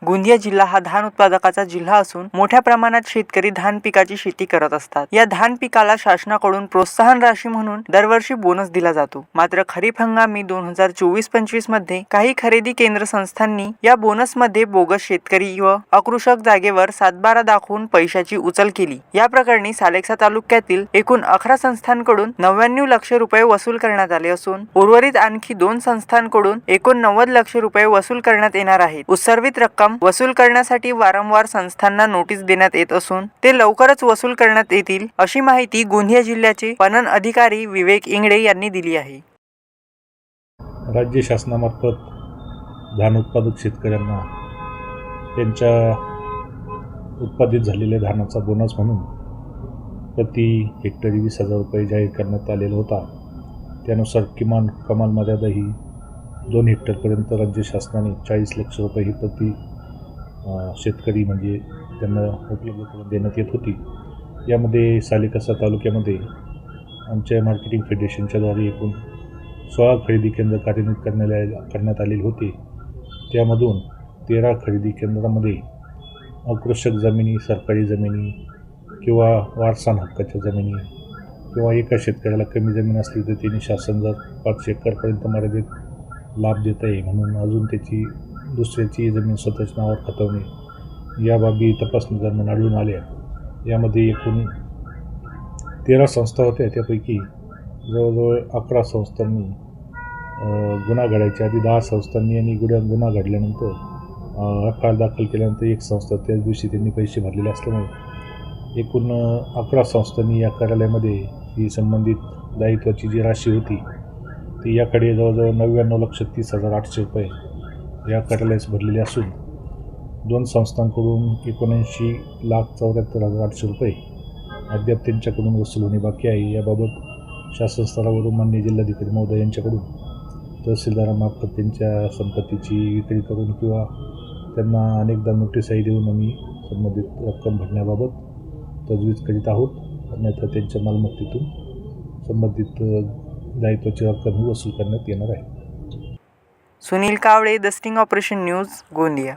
गोंदिया जिल्हा हा धान उत्पादकाचा जिल्हा असून मोठ्या प्रमाणात शेतकरी धान पिकाची शेती करत असतात। या धान पिकाला शासनाकडून प्रोत्साहन राशी म्हणून दरवर्षी बोनस दिला जातो। मात्र खरीप हंगामी 2024-25 मध्ये काही खरेदी केंद्र संस्थांनी या बोनस मध्ये बोगस शेतकरी व अकृषक जागेवर सातबारा दाखवून पैशाची उचल केली। या प्रकरणी सालेकसा तालुक्यातील एकूण 11 संस्थांकडून 99 लाख रुपये वसूल करण्यात आले असून उर्वरित आणखी 2 संस्थांकडून एकूण 90 लाख रुपये वसूल करण्यात येणार आहेत। उत्सर्वित रक्कम वसूल करण्यासाठी वारंवार संस्थांना नोटीस देण्यात येत असून ते लवकरच वसूल करण्यात येतील, अशी माहिती गोंदिया जिल्ह्याचे पणन अधिकारी विवेक इंगळे यांनी दिली आहे। राज्य शासनामार्फत धान उत्पादक शेतकऱ्यांना त्यांच्या उत्पादित झालेल्या धानाचा बोनस म्हणून प्रति हेक्टरी 20,000 रुपये जाहीर करण्यात आलेला होता। त्यानुसार कमाल मर्यादा ही 2 हेक्टरपर्यंत राज्य शासनाने 40 लाख रुपये ही प्रति शेतकरी म्हणजे त्यांना उपलब्ध करून देण्यात येत होती। यामध्ये सालेकसा तालुक्यामध्ये आमच्या मार्केटिंग फेडरेशनच्याद्वारे एकूण 16 खरेदी केंद्र कार्यान्वित करण्यात आलेले होते। त्यामधून 13 खरेदी केंद्रामध्ये अकृषक जमिनी, सरकारी जमिनी किंवा वारसा हक्काच्या जमिनी किंवा एका शेतकऱ्याला कमी जमीन असली तर त्यांनी शासन जर 5 एकरपर्यंत मर्यादित लाभ देत आहे म्हणून अजून त्याची दुसऱ्याची जमीन स्वतःच्या नावावर खतवणे या बाबी तपासणी दरम्यान आढळून आल्या। यामध्ये एकूण 13 संस्था होत्या। त्यापैकी जवळजवळ 11 संस्थांनी गुन्हा घडायच्या आधी 10 संस्थांनी आणि गुन्हा घडल्यानंतर एफआयआर दाखल केल्यानंतर एक संस्था त्याच दिवशी त्यांनी पैसे भरलेले असल्यामुळे एकूण 11 संस्थांनी या कार्यालयामध्ये ही संबंधित दायित्वाची जी राशी होती ती याकडे जवळजवळ 99,30,800 रुपये या कार्यालयास भरलेले असून 2 संस्थांकडून 79,74,800 रुपये अद्याप त्यांच्याकडून वसूल होणे बाकी आहे। याबाबत शासन स्तरावरून माननीय जिल्हाधिकारी महोदय यांच्याकडून तहसीलदारामार्फत त्यांच्या संपत्तीची विक्री करून किंवा त्यांना अनेकदा नोटीसही देऊन आम्ही संबंधित रक्कम भरण्याबाबत तजवीज करीत आहोत। अन्यथा त्यांच्या मालमत्तेतून संबंधित दायित्वाची रक्कम ही वसूल करण्यात येणार आहे। Sunil Kawale, the sting operation news, Gondia.